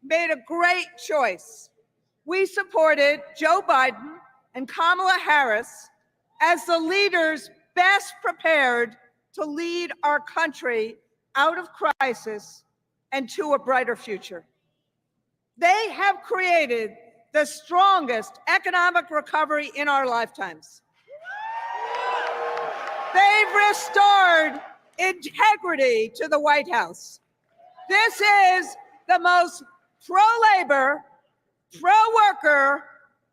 made a great choice. We supported Joe Biden and Kamala Harris as the leaders best prepared to lead our country out of crisis and to a brighter future. They have created the strongest economic recovery in our lifetimes. They've restored integrity to the White House. This is the most pro-labor, pro-worker,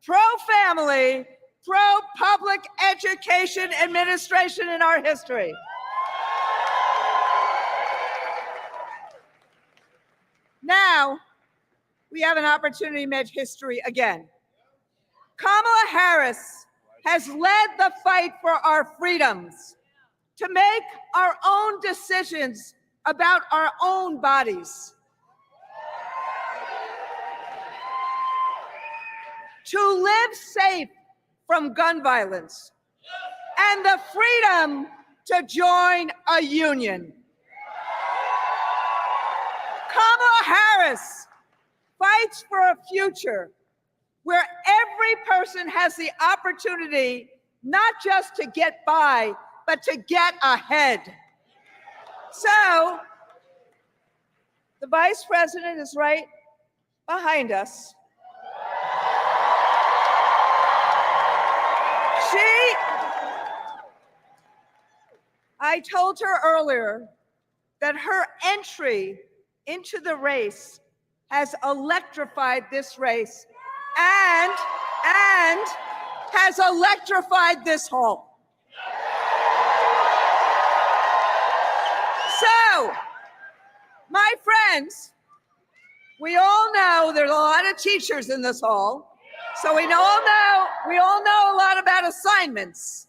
pro-family, pro-public education administration in our history. Now, we have an opportunity to make history again. Kamala Harris has led the fight for our freedoms, to make our own decisions about our own bodies, to live safe from gun violence, and the freedom to join a union. Kamala Harris fights for a future where every person has the opportunity not just to get by, but to get ahead. So, the Vice President is right behind us. I told her earlier that her entry into the race has electrified this race and has electrified this hall. So, my friends, we all know there's a lot of teachers in this hall, so we all know a lot about assignments.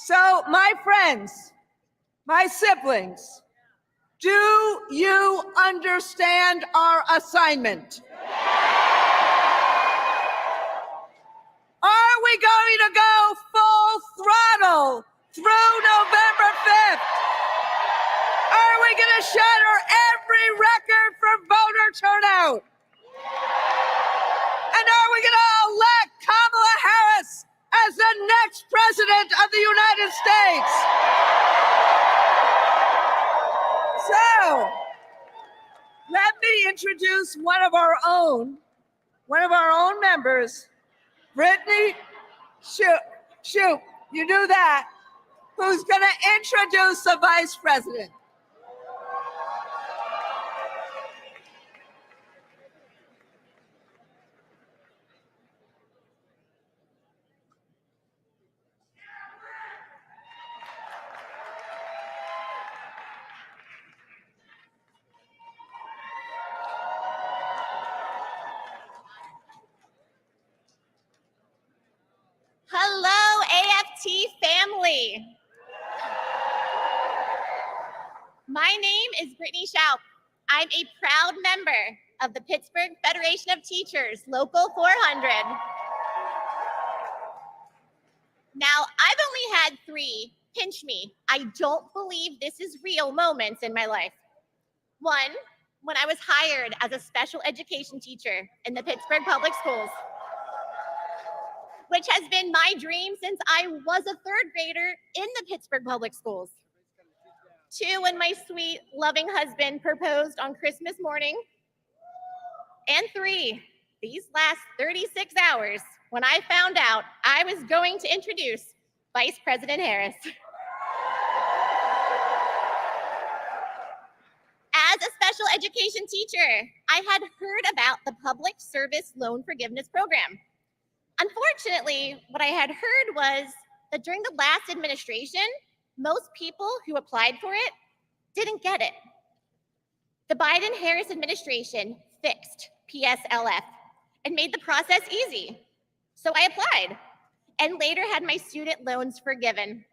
So, my friends, my siblings, do you understand our assignment? Are we going to go full throttle through November 5th? Are we going to shatter every record for voter turnout? And are we going to elect Kamala Harris as the next president of the United States? So, let me introduce one of our own members, Brittany Shoup, you knew that, who's going to introduce the Vice President. Hello, AFT family. My name is Brittany Shoup. I'm a proud member of the Pittsburgh Federation of Teachers, Local 400. Now, I've only had 3 pinch me, I don't believe this is real moments in my life. One, when I was hired as a special education teacher in the Pittsburgh Public Schools, which has been my dream since I was a 3rd grader in the Pittsburgh Public Schools. 2, when my sweet, loving husband proposed on Christmas morning. And 3, these last 36 hours, when I found out I was going to introduce Vice President Harris. As a special education teacher, I had heard about the Public Service Loan Forgiveness Program. Unfortunately, what I had heard was that during the last administration, most people who applied for it didn't get it. The Biden-Harris administration fixed PSLF and made the process easy. So I applied and later had my student loans forgiven.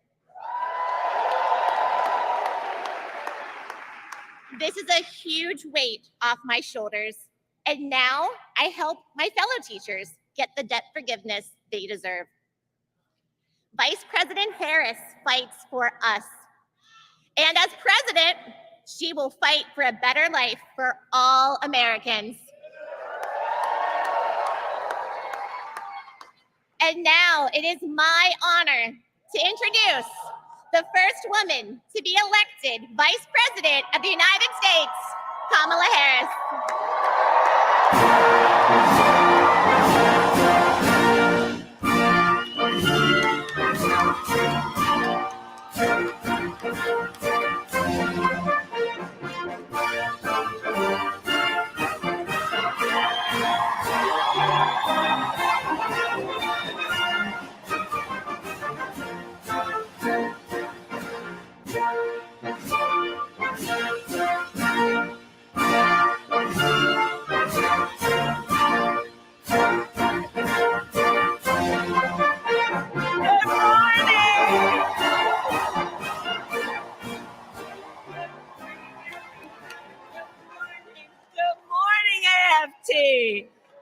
This is a huge weight off my shoulders, and now I help my fellow teachers get the debt forgiveness they deserve. Vice President Harris fights for us. And as president, she will fight for a better life for all Americans. And now it is my honor to introduce the first woman to be elected Vice President of the United States, Kamala Harris.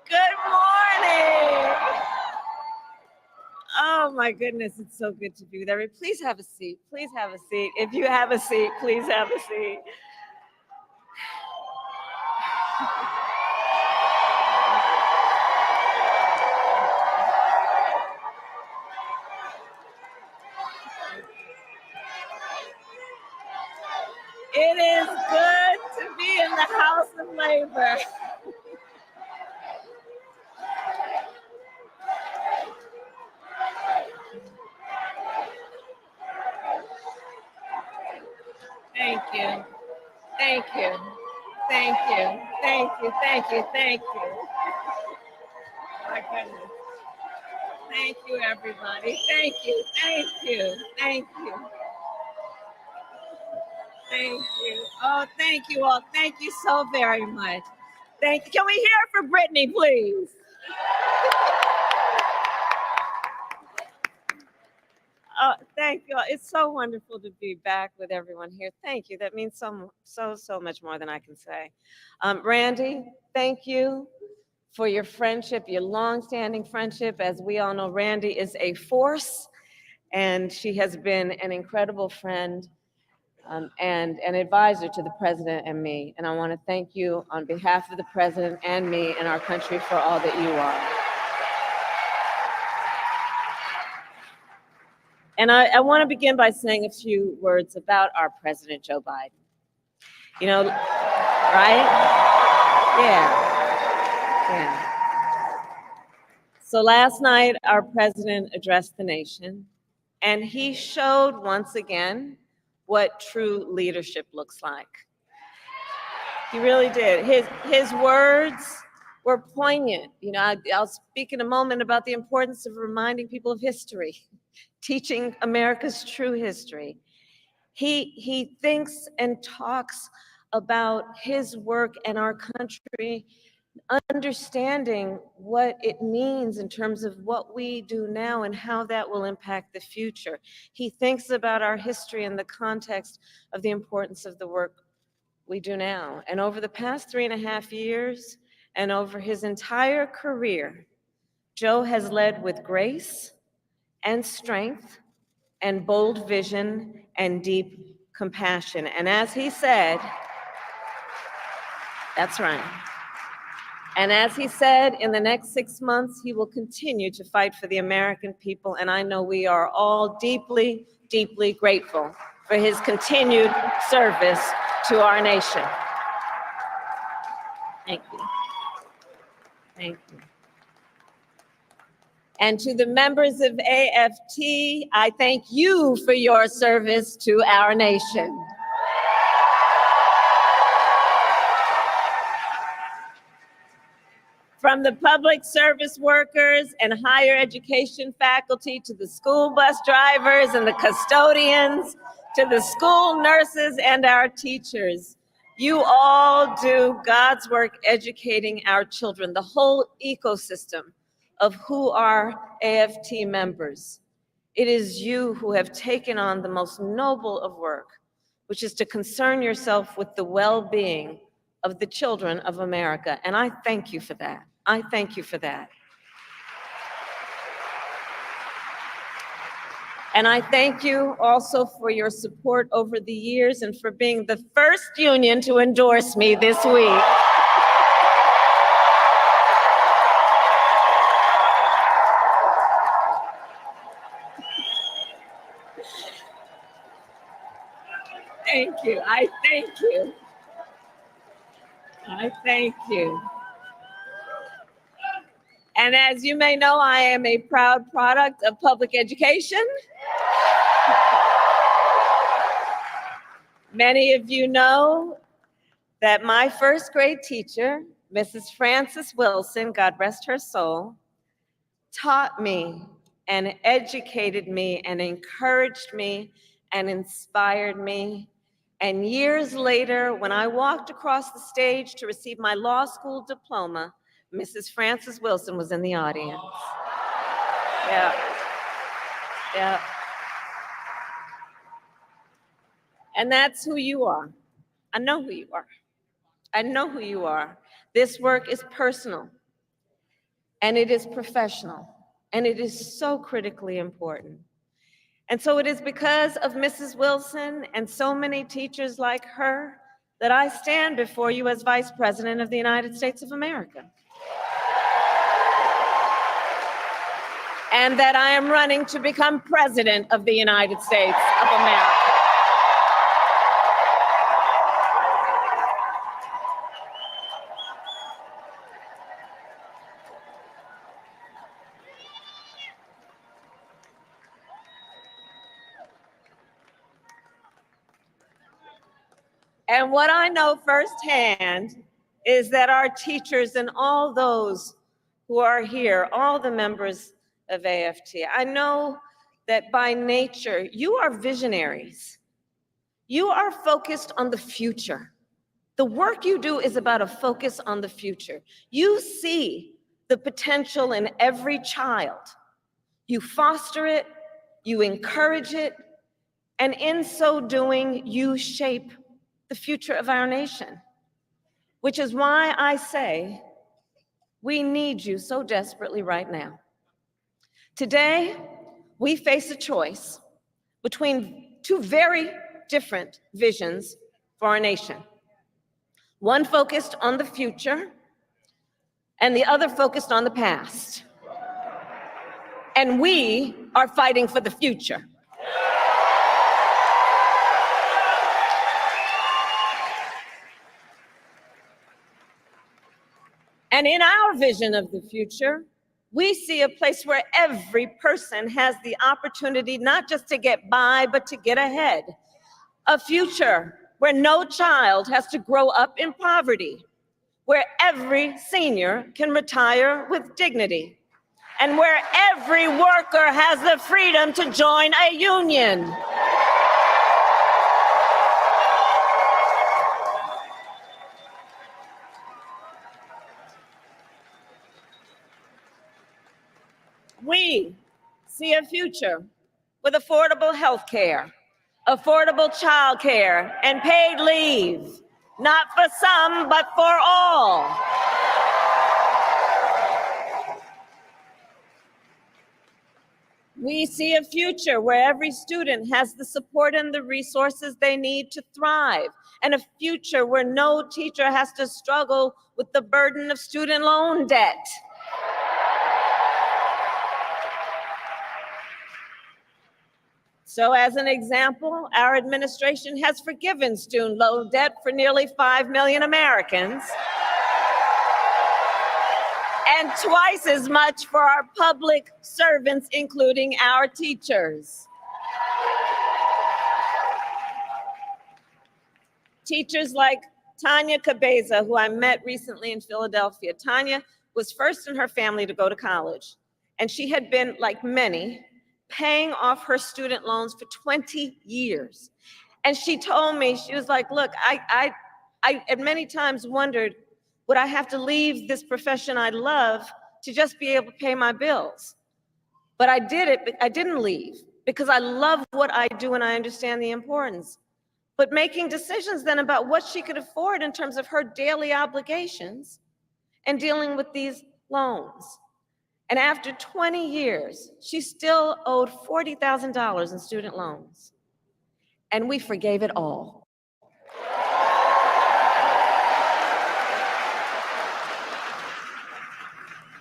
Good morning. Oh my goodness, it's so good to be with everybody. Please have a seat. Please have a seat. If you have a seat, please have a seat. It is good to be in the House of Labor. Thank you. Thank you. Thank you. Thank you. Thank you. Thank you. My goodness. Thank you, everybody. Thank you. Thank you. Thank you. Thank you. Oh, thank you all. Thank you so very much. Thank you. Can we hear it for Brittany, please? Oh, thank you. It's so wonderful to be back with everyone here. Thank you. That means so much more than I can say. Randy, thank you for your friendship, your longstanding friendship. As we all know, Randy is a force, and she has been an incredible friend and an advisor to the president and me. And I want to thank you on behalf of the president and me and our country for all that you are. And I want to begin by saying a few words about our President Joe Biden. You know, right? Yeah. So last night, our president addressed the nation, and he showed once again what true leadership looks like. He really did. His words were poignant. You know, I'll speak in a moment about the importance of reminding people of history, teaching America's true history. He thinks and talks about his work and our country, understanding what it means in terms of what we do now and how that will impact the future. He thinks about our history in the context of the importance of the work we do now. And over the past 3.5 years, and over his entire career, Joe has led with grace and strength and bold vision and deep compassion. And as he said, that's right. And as he said, in the next 6 months, he will continue to fight for the American people. And I know we are all deeply, deeply grateful for his continued service to our nation. Thank you. Thank you. And to the members of AFT, I thank you for your service to our nation. From the public service workers and higher education faculty to the school bus drivers and the custodians, to the school nurses and our teachers, you all do God's work educating our children, the whole ecosystem of who are AFT members. It is you who have taken on the most noble of work, which is to concern yourself with the well-being of the children of America. And I thank you for that. I thank you for that. And I thank you also for your support over the years and for being the first union to endorse me this week. you. I thank you. I thank you. And as you may know, I am a proud product of public education. Many of you know that my first grade teacher, Mrs. Frances Wilson, God rest her soul, taught me and educated me and encouraged me and inspired me. And years later, when I walked across the stage to receive my law school diploma, Mrs. Frances Wilson was in the audience. Yeah. Yeah. And that's who you are. I know who you are. I know who you are. This work is personal, and it is professional, and it is so critically important. And so it is because of Mrs. Wilson and so many teachers like her that I stand before you as Vice President of the United States of America. And that I am running to become President of the United States of America. And what I know firsthand is that our teachers and all those who are here, all the members of AFT, I know that by nature, you are visionaries. You are focused on the future. The work you do is about a focus on the future. You see the potential in every child. You foster it, you encourage it, and in so doing, you shape the future of our nation, which is why I say we need you so desperately right now. Today, we face a choice between two very different visions for our nation. One focused on the future, and the other focused on the past. And we are fighting for the future. And in our vision of the future, we see a place where every person has the opportunity not just to get by, but to get ahead. A future where no child has to grow up in poverty, where every senior can retire with dignity, and where every worker has the freedom to join a union. We see a future with affordable health care, affordable child care, and paid leave, not for some, but for all. We see a future where every student has the support and the resources they need to thrive, and a future where no teacher has to struggle with the burden of student loan debt. So as an example, our administration has forgiven student loan debt for nearly 5 million Americans, and twice as much for our public servants, including our teachers. Teachers like Tanya Cabeza, who I met recently in Philadelphia. Tanya was first in her family to go to college, and she had been, like many, paying off her student loans for 20 years. And she told me, she was like, look, I at many times wondered, would I have to leave this profession I love to just be able to pay my bills? But I didn't leave because I love what I do and I understand the importance. But making decisions then about what she could afford in terms of her daily obligations and dealing with these loans. And after 20 years, she still owed $40,000 in student loans. And we forgave it all.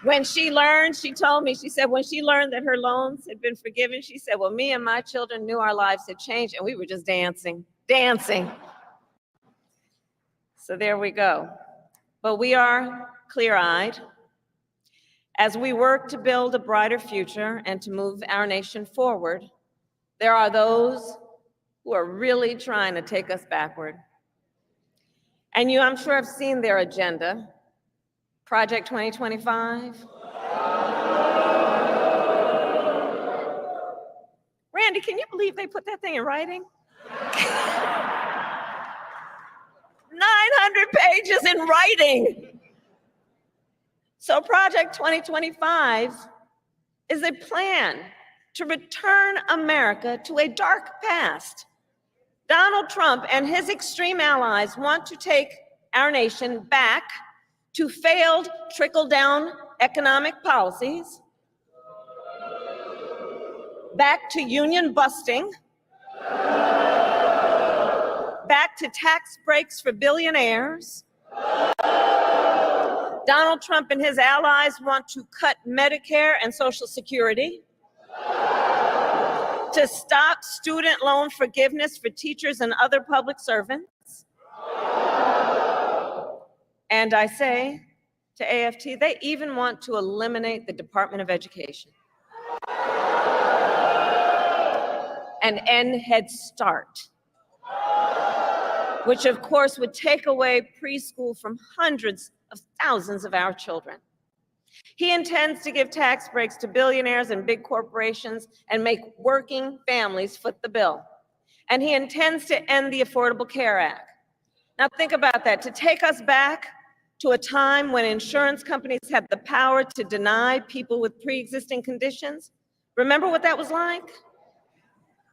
When she learned, she told me, she said, when she learned that her loans had been forgiven, she said, well, me and my children knew our lives had changed and we were just dancing. dancing. So there we go. But we are clear-eyed as we work to build a brighter future and to move our nation forward. There are those who are really trying to take us backward. And you, I'm sure, have seen their agenda, Project 2025. Randy, can you believe they put that thing in writing? 900 pages in writing. So Project 2025 is a plan to return America to a dark past. Donald Trump and his extreme allies want to take our nation back to failed trickle-down economic policies, back to union busting, back to tax breaks for billionaires. Donald Trump and his allies want to cut Medicare and Social Security, to stop student loan forgiveness for teachers and other public servants. And I say to AFT, they even want to eliminate the Department of Education and end Head Start, which of course would take away preschool from hundreds of thousands of our children. He intends to give tax breaks to billionaires and big corporations and make working families foot the bill. And he intends to end the Affordable Care Act. Now think about that, to take us back to a time when insurance companies had the power to deny people with pre-existing conditions. Remember what that was like?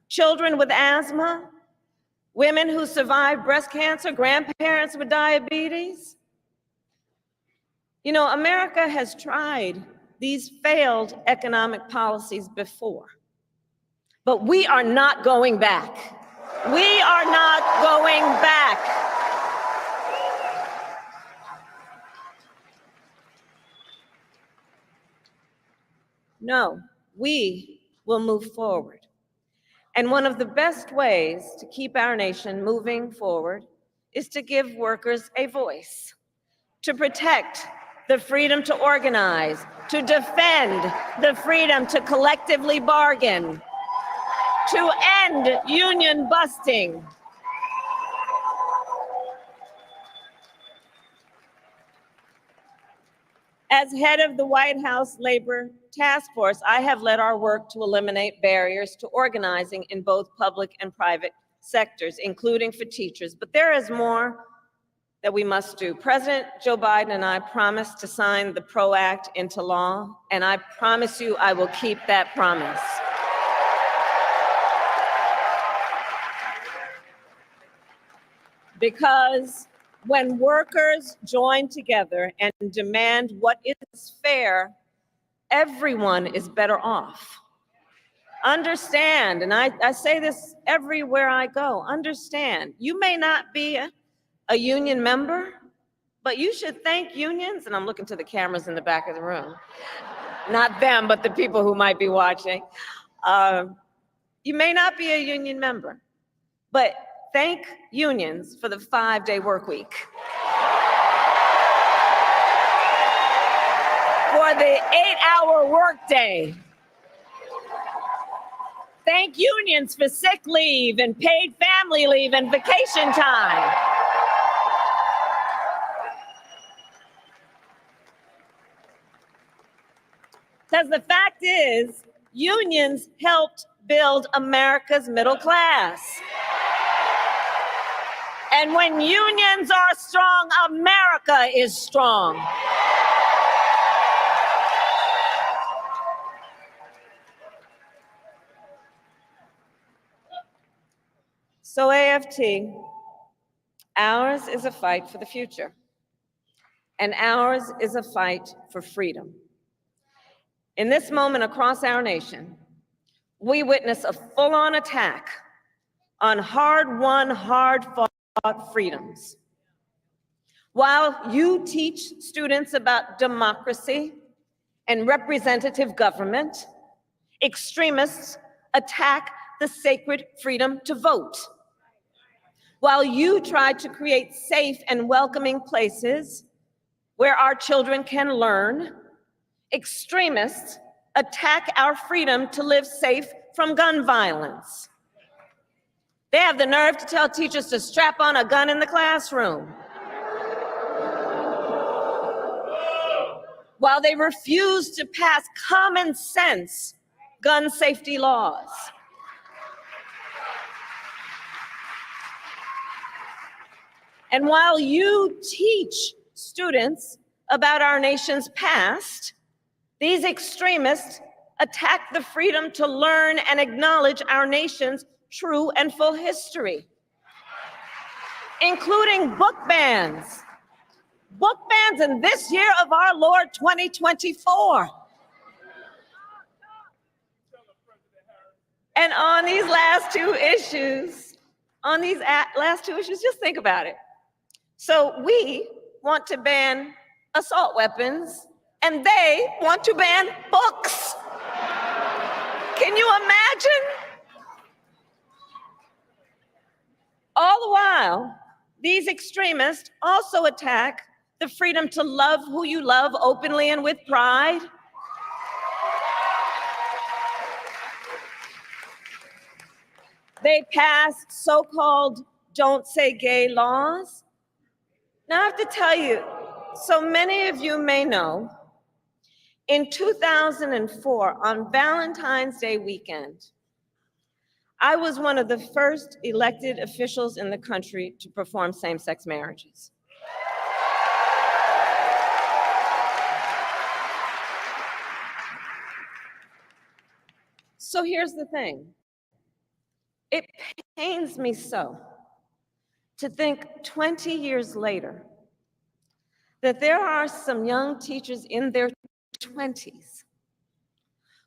Children with asthma, women who survived breast cancer, grandparents with diabetes. You know, America has tried these failed economic policies before, but we are not going back. We are not going back. No, we will move forward. And one of the best ways to keep our nation moving forward is to give workers a voice, to protect the freedom to organize, to defend the freedom to collectively bargain, to end union busting. As head of the White House Labor Task Force, I have led our work to eliminate barriers to organizing in both public and private sectors, including for teachers. But there is more that we must do. President Joe Biden and I promised to sign the PRO Act into law, and I promise you I will keep that promise. Because when workers join together and demand what is fair, everyone is better off. Understand, and I say this everywhere I go, understand, you may not be a union member, but you should thank unions, and I'm looking to the cameras in the back of the room, not them, but the people who might be watching. You may not be a union member, but thank unions for the 5-day work week, for the 8-hour workday. Thank unions for sick leave and paid family leave and vacation time. Because the fact is, unions helped build America's middle class. And when unions are strong, America is strong. So AFT, ours is a fight for the future, and ours is a fight for freedom. In this moment across our nation, we witness a full-on attack on hard-won, hard-fought freedoms. While you teach students about democracy and representative government, extremists attack the sacred freedom to vote. while you try to create safe and welcoming places where our children can learn, extremists attack our freedom to live safe from gun violence. They have the nerve to tell teachers to strap on a gun in the classroom, while they refuse to pass common sense gun safety laws. And while you teach students about our nation's past, these extremists attack the freedom to learn and acknowledge our nation's true and full history, including book bans. Book bans in this year of our Lord 2024. And on these last two issues, just think about it. So we want to ban assault weapons, and they want to ban books. Can you imagine? All the while, these extremists also attack the freedom to love who you love openly and with pride. They pass so-called don't say gay laws. Now I have to tell you, so many of you may know, in 2004, on Valentine's Day weekend, I was one of the first elected officials in the country to perform same-sex marriages. So here's the thing. It pains me so to think 20 years later that there are some young teachers in their 20s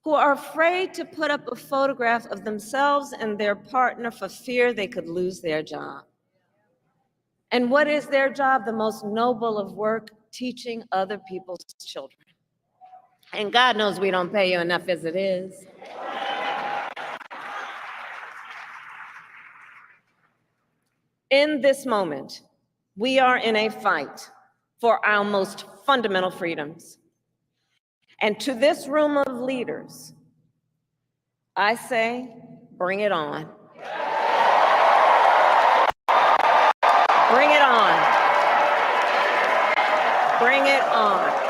who are afraid to put up a photograph of themselves and their partner for fear they could lose their job. And what is their job? The most noble of work, teaching other people's children. And God knows we don't pay you enough as it is. In this moment, we are in a fight for our most fundamental freedoms. And to this room of leaders, I say, bring it on. Bring it on. Bring it on.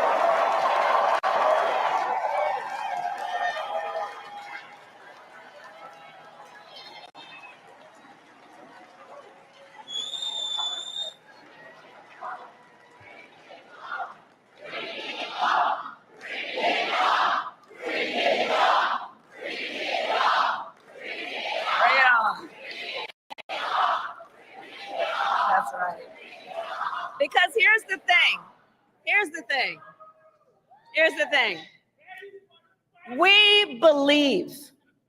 Because here's the thing. We believe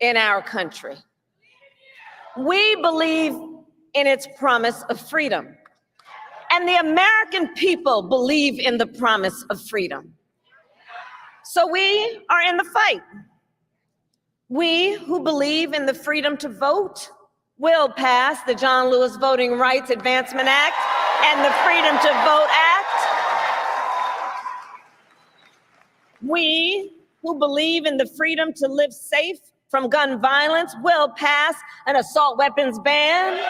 in our country. We believe in its promise of freedom. And the American people believe in the promise of freedom. So we are in the fight. We who believe in the freedom to vote will pass the John Lewis Voting Rights Advancement Act and the Freedom to Vote Act. We who believe in the freedom to live safe from gun violence will pass an assault weapons ban.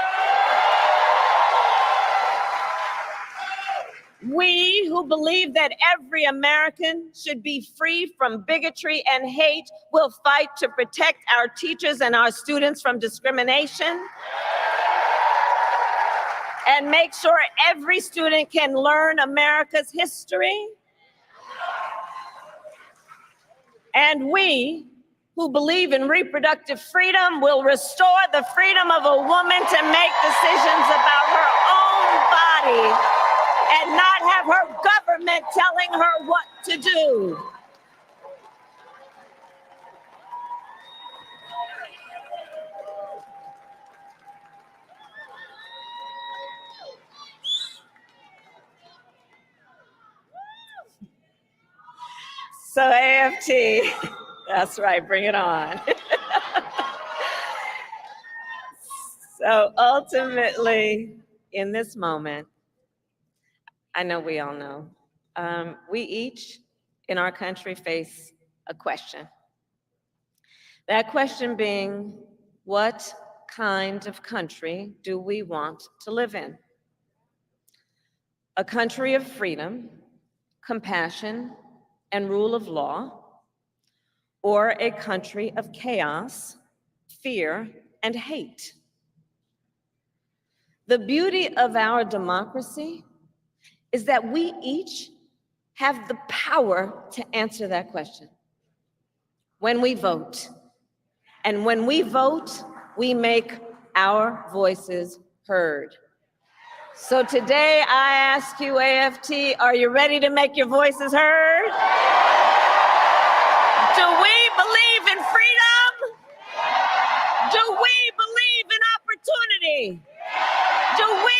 We who believe that every American should be free from bigotry and hate will fight to protect our teachers and our students from discrimination and make sure every student can learn America's history. And we who believe in reproductive freedom will restore the freedom of a woman to make decisions about her own body and not have her government telling her what to do. So AFT, that's right, bring it on. So So ultimately, in this moment, I know we all know, we each in our country face a question. That question being, what kind of country do we want to live in? A country of freedom, compassion, and rule of law, or a country of chaos, fear, and hate? The beauty of our democracy is that we each have the power to answer that question when we vote. And when we vote, we make our voices heard. So today I ask you, AFT, are you ready to make your voices heard? Do we believe in freedom? Do we believe in opportunity? Do we